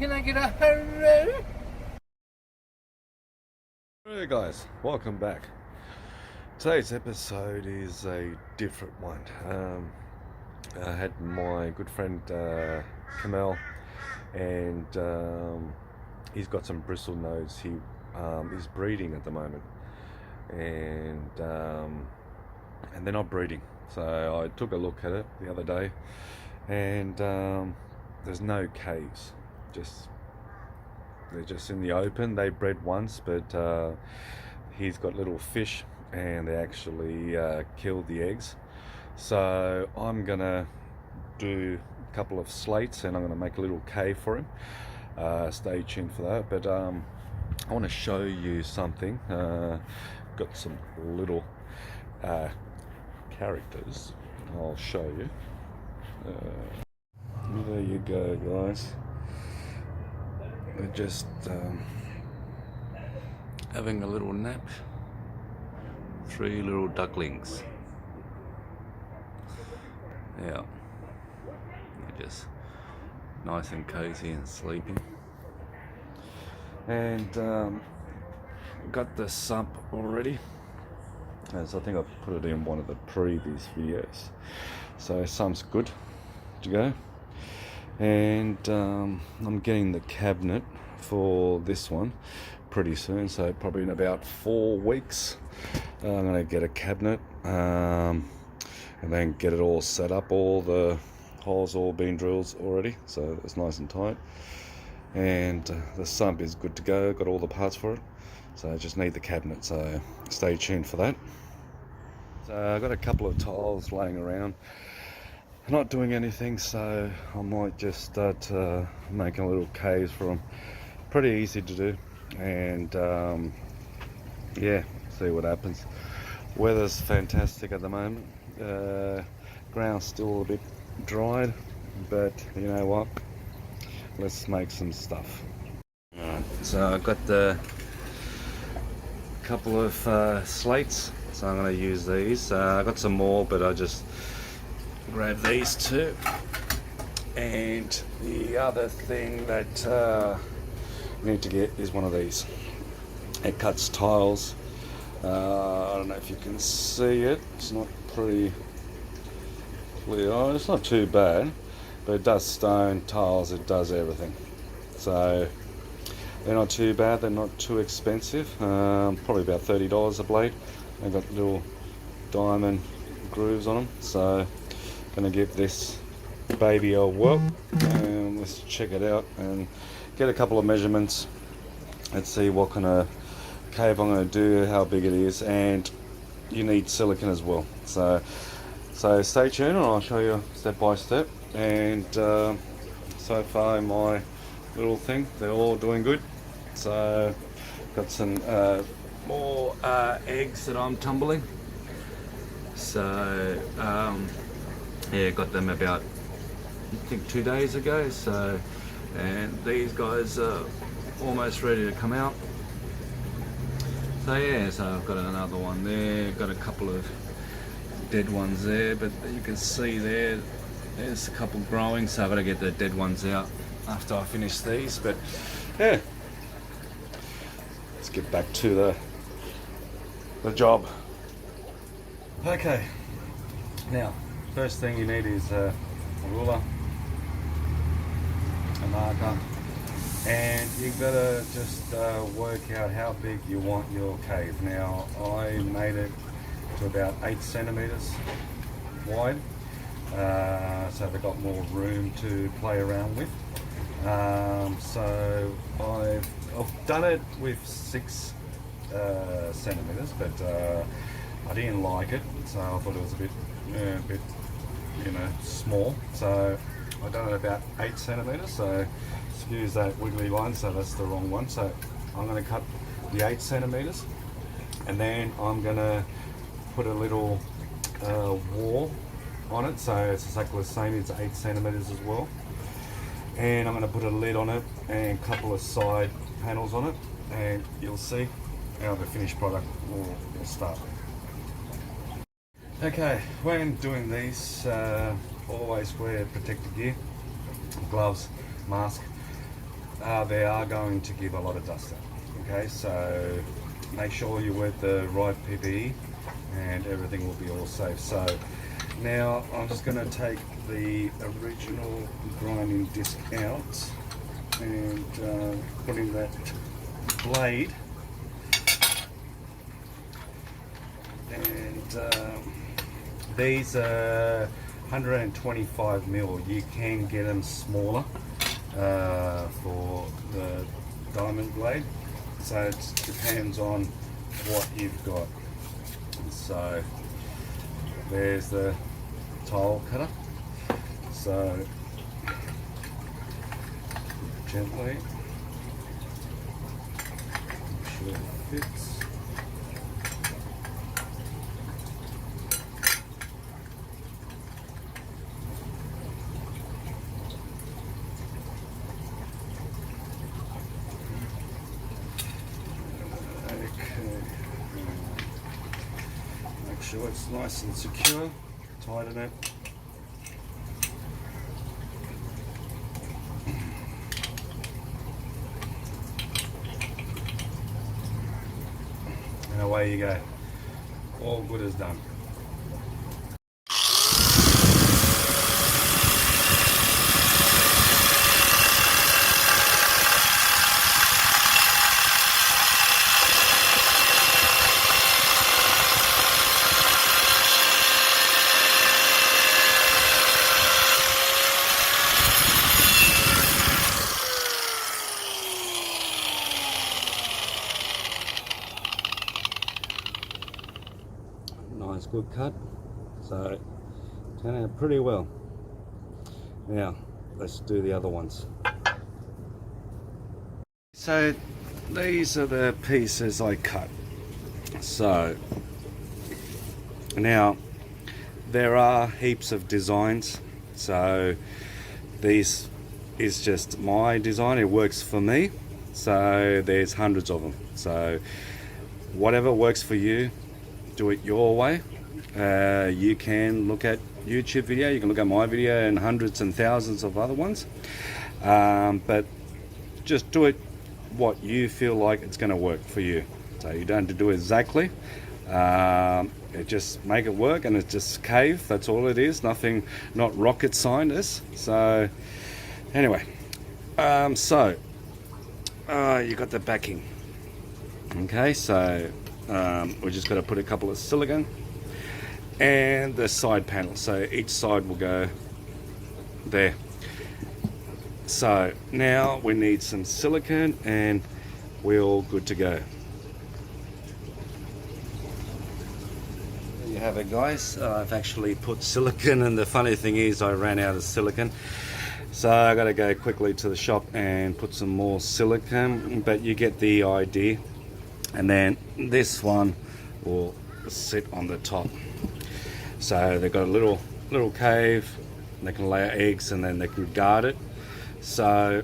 Can I get a hello? Hey guys, welcome back. Today's episode is a different one. I had my good friend Kamel, and he's got some bristle nodes. He is breeding at the moment, and they're not breeding. So I took a look at it the other day, and there's no caves. They're just in the open. They bred once, but he's got little fish, and they actually killed the eggs. So I'm gonna do a couple of slates, and I'm gonna make a little cave for him. Stay tuned for that. But I want to show you something. Got some little characters. I'll show you. There you go, guys. They're just having a little nap. 3 little ducklings. Yeah, they're just nice and cozy and sleeping. And got the sump already, as I think I put it in one of the previous videos. So sump's good to go. And I'm getting the cabinet for this one pretty soon, so probably in about 4 weeks I'm going to get a cabinet, and then get it all set up. All the holes all been drilled already, so it's nice and tight, and the sump is good to go, got all the parts for it, so I just need the cabinet, so stay tuned for that. So I've got a couple of tiles laying around, not doing anything, so I might just start making a little caves for them. Pretty easy to do, and yeah, see what happens. Weather's fantastic at the moment. Ground's still a bit dried, but you know what, let's make some stuff. Alright, so I've got the couple of slates, so I'm going to use these. I got some more, but I just grab these two. And the other thing that you need to get is one of these. It cuts tiles. I don't know if you can see it. It's not pretty clear. Oh, it's not too bad, but it does stone, tiles, it does everything. So they're not too bad. They're not too expensive. Probably about $30 a blade. They've got little diamond grooves on them. So gonna give this baby a whirl, and let's check it out and get a couple of measurements. Let's see what kind of cave I'm going to do, how big it is, and you need silicon as well. So stay tuned, and I'll show you step by step. And so far my little thing, they're all doing good. So got some more eggs that I'm tumbling. So yeah, got them about, I think, 2 days ago. So, and these guys are almost ready to come out. So yeah, so I've got another one there, got a couple of dead ones there, but you can see there's a couple growing, so I've got to get the dead ones out after I finish these. But yeah, let's get back to the job. Okay, now first thing you need is a ruler, a marker, and you've got to just work out how big you want your cave. Now I made it to about 8 centimeters wide, so they've got more room to play around with. So I've done it with 6 centimeters, but I didn't like it, so I thought it was a bit small. So I've done it about 8 centimeters. So excuse that wiggly line, so that's the wrong one. So I'm going to cut the 8 centimeters, and then I'm going to put a little wall on it, so it's exactly the same. It's 8 centimeters as well, and I'm going to put a lid on it and a couple of side panels on it, and you'll see how the finished product will start. Okay, when doing these, always wear protective gear, gloves, mask. they are going to give a lot of dust out. Okay, so make sure you wear the right PPE and everything will be all safe. So now I'm just going to take the original grinding disc out and put in that blade, and these are 125 mil. You can get them smaller for the diamond blade, so it depends on what you've got. So there's the tile cutter, so gently make sure it fits. Make sure it's nice and secure, tighten it. And away you go. All good as done. Nice, good cut. So turned out pretty well. Now let's do the other ones. So these are the pieces I cut. So now there are heaps of designs. So this is just my design. It works for me. So there's hundreds of them. So whatever works for you, do it your way. You can look at YouTube video, you can look at my video and hundreds and thousands of other ones, but just do it what you feel like it's going to work for you. So you don't have to do it exactly, just make it work, and it's just cave, that's all it is, nothing, not rocket scientists. So anyway, you got the backing. Okay, so we just got to put a couple of silicone and the side panel, so each side will go there. So now we need some silicone and we're all good to go. There you have it, guys. I've actually put silicone, and the funny thing is I ran out of silicone, so I got to go quickly to the shop and put some more silicone, but you get the idea. And then this one will sit on the top. So they've got a little cave, they can lay eggs and then they can guard it. So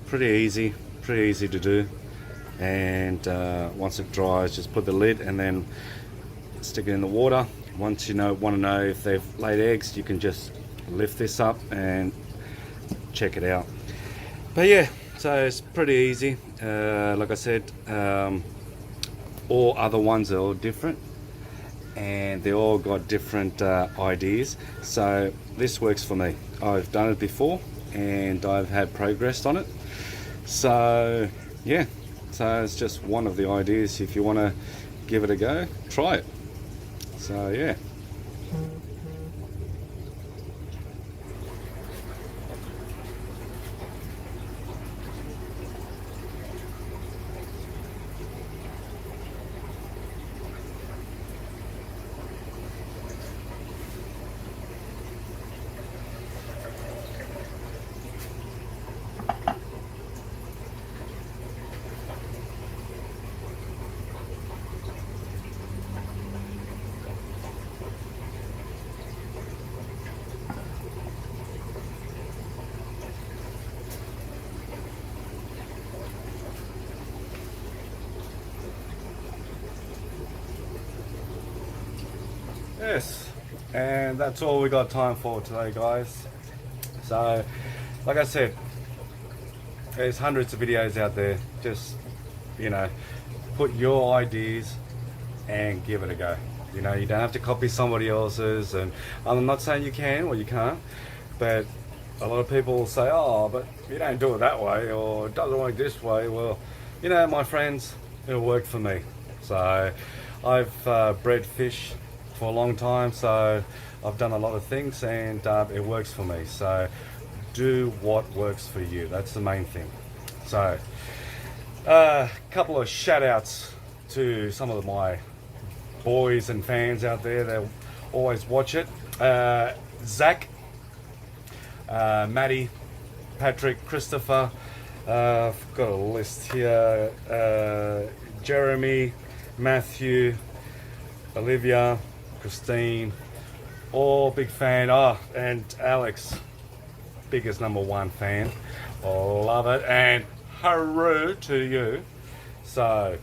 pretty easy to do. And once it dries, just put the lid and then stick it in the water. Once you want to know if they've laid eggs, you can just lift this up and check it out. But yeah, so it's pretty easy. Like I said, all other ones are all different, and they all got different ideas. So this works for me. I've done it before and I've had progress on it. So yeah, so it's just one of the ideas. If you want to give it a go, try it. So yeah. Yes, and that's all we got time for today, guys. So like I said, there's hundreds of videos out there. Just, you know, put your ideas and give it a go. You know, you don't have to copy somebody else's, and I'm not saying you can or you can't, but a lot of people say, oh, but you don't do it that way, or it doesn't work this way. Well, you know, my friends, it'll work for me. So I've bred fish for a long time, so I've done a lot of things, and it works for me. So do what works for you. That's the main thing. So a couple of shout outs to some of my boys and fans out there that always watch it. Zach, Maddie, Patrick, Christopher, I've got a list here, Jeremy, Matthew, Olivia, Christine, all big fan. Oh, and Alex, biggest #1 fan. Love it, and hurrah to you. So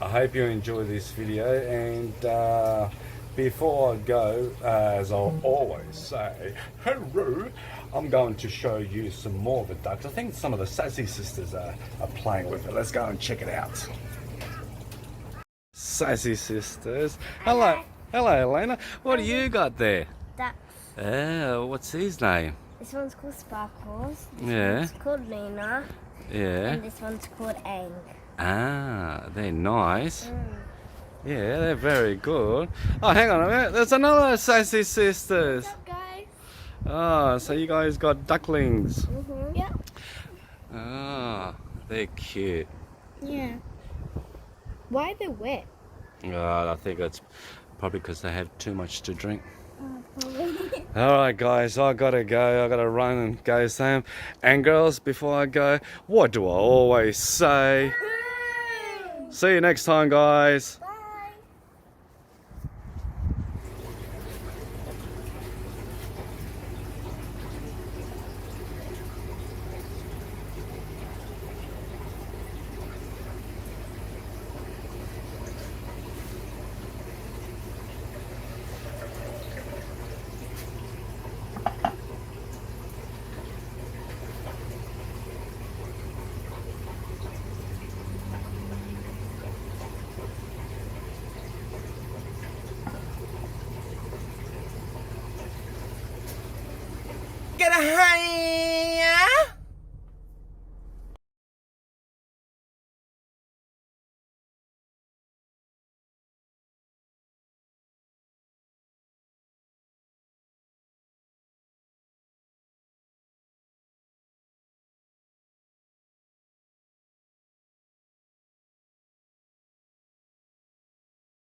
I hope you enjoy this video, and before I go, as I'll always say, hurrah, I'm going to show you some more of the ducks. I think some of the Sassy sisters are playing with it. Let's go and check it out. Sassy sisters. Hello. Hello, Elena. What do you got there? Ducks. Oh, what's his name? This one's called Sparkles. This Yeah. one's called Luna. Yeah. And this one's called Aang. Ah, they're nice. Yeah, they're very good. Oh, hang on a minute. There's another Sassy sisters. What's up, guys? Oh, so you guys got ducklings. Yeah. Ah, they're cute. Yeah. Why are they wet? Oh, I think it's probably because they have too much to drink. Alright guys, I gotta go. I gotta run and go, Sam. And girls, before I go, what do I always say? See you next time, guys.